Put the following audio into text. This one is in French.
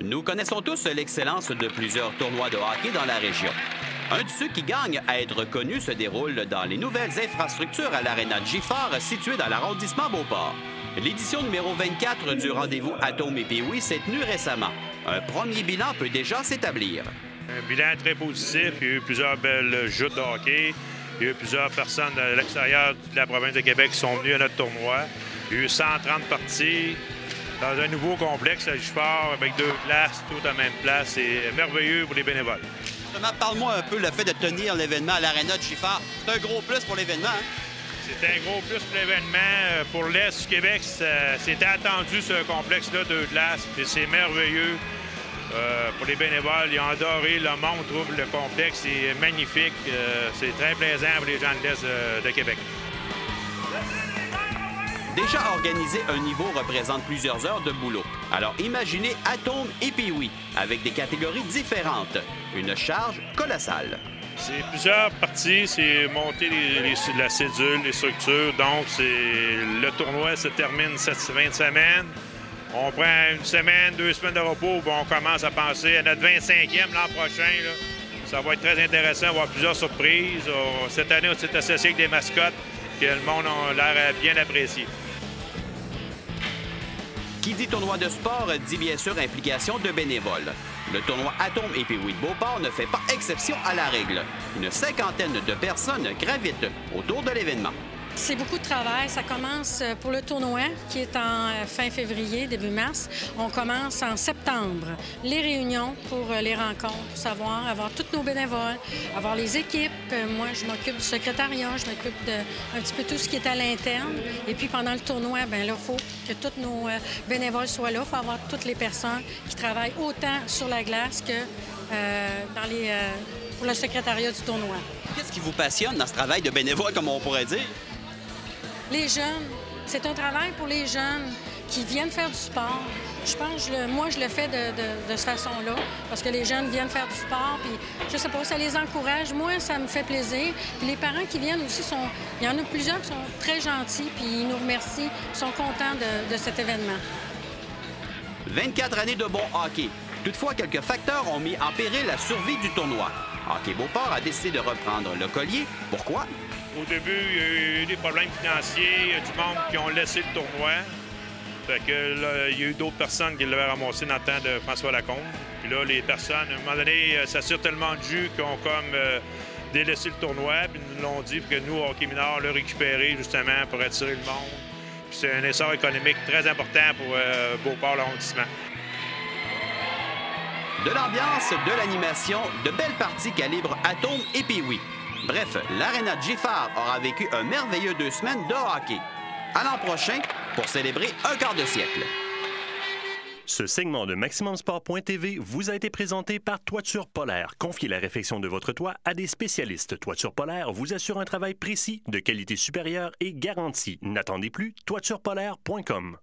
Nous connaissons tous l'excellence de plusieurs tournois de hockey dans la région. Un de ceux qui gagnent à être connu se déroule dans les nouvelles infrastructures à l'Aréna Giffard située dans l'arrondissement Beauport. L'édition numéro 24 du rendez-vous Atome et Pee-Wee s'est tenue récemment. Un premier bilan peut déjà s'établir. Un bilan très positif. Il y a eu plusieurs belles joutes de hockey. Il y a eu plusieurs personnes de l'extérieur de la province de Québec qui sont venues à notre tournoi. Il y a eu 130 parties dans un nouveau complexe à Giffard avec 2 places, toutes à la même place. C'est merveilleux pour les bénévoles. Parle-moi un peu le fait de tenir l'événement à l'Aréna de Giffard. C'est un gros plus pour l'événement, hein? C'est un gros plus pour l'événement. Pour l'Est du Québec, c'était attendu, ce complexe-là, 2 places. Puis c'est merveilleux. Pour les bénévoles, ils ont adoré. Le monde trouve le complexe est magnifique. C'est très plaisant pour les gens de l'Est de Québec. Déjà organisé, un niveau représente plusieurs heures de boulot. Alors imaginez Atome et Pee-Wee, avec des catégories différentes. Une charge colossale. C'est plusieurs parties, c'est monter la cédule, les structures. Donc, le tournoi se termine cette fin de semaine. On prend 1 semaine, 2 semaines de repos, puis on commence à penser à notre 25e l'an prochain. Là. Ça va être très intéressant, on va avoir plusieurs surprises. Cette année, on s'est associé avec des mascottes que le monde a l'air bien apprécié. Qui dit tournoi de sport dit bien sûr implication de bénévoles. Le tournoi Atome et Pee-Wee de Beauport ne fait pas exception à la règle. Une cinquantaine de personnes gravitent autour de l'événement. C'est beaucoup de travail. Ça commence pour le tournoi, qui est en fin février, début mars. On commence en septembre. Les réunions pour les rencontres, pour savoir, avoir tous nos bénévoles, avoir les équipes. Moi, je m'occupe du secrétariat, je m'occupe de un petit peu tout ce qui est à l'interne. Et puis, pendant le tournoi, bien là, il faut que tous nos bénévoles soient là. Il faut avoir toutes les personnes qui travaillent autant sur la glace que pour le secrétariat du tournoi. Qu'est-ce qui vous passionne dans ce travail de bénévole, comme on pourrait dire? Les jeunes, c'est un travail pour les jeunes qui viennent faire du sport. Je pense, moi, je le fais de cette façon-là, parce que les jeunes viennent faire du sport, puis je sais pas, ça les encourage. Moi, ça me fait plaisir. Puis les parents qui viennent aussi il y en a plusieurs qui sont très gentils, puis ils nous remercient, ils sont contents de cet événement. 24 années de bon hockey. Toutefois, quelques facteurs ont mis en péril la survie du tournoi. Hockey Beauport a décidé de reprendre le collier. Pourquoi? Au début, il y a eu des problèmes financiers, il y a du monde qui ont laissé le tournoi. Fait que là, il y a eu d'autres personnes qui l'avaient ramassé dans le temps de François Lacombe. Puis là, les personnes, à un moment donné, ça tire tellement de jus qu'ils ont comme délaissé le tournoi. Puis nous l'ont dit que nous, Hockey mineur, l'a récupéré justement pour attirer le monde. Puis c'est un essor économique très important pour Beauport, l'arrondissement. De l'ambiance, de l'animation, de belles parties calibre Atome et Pee-Wee. Bref, l'Aréna de Giffard aura vécu un merveilleux 2 semaines de hockey. À l'an prochain, pour célébrer un quart de siècle. Ce segment de MaximumSport.tv vous a été présenté par Toiture Polaire. Confiez la réfection de votre toit à des spécialistes. Toiture Polaire vous assure un travail précis, de qualité supérieure et garantie. N'attendez plus, toiturepolaire.com.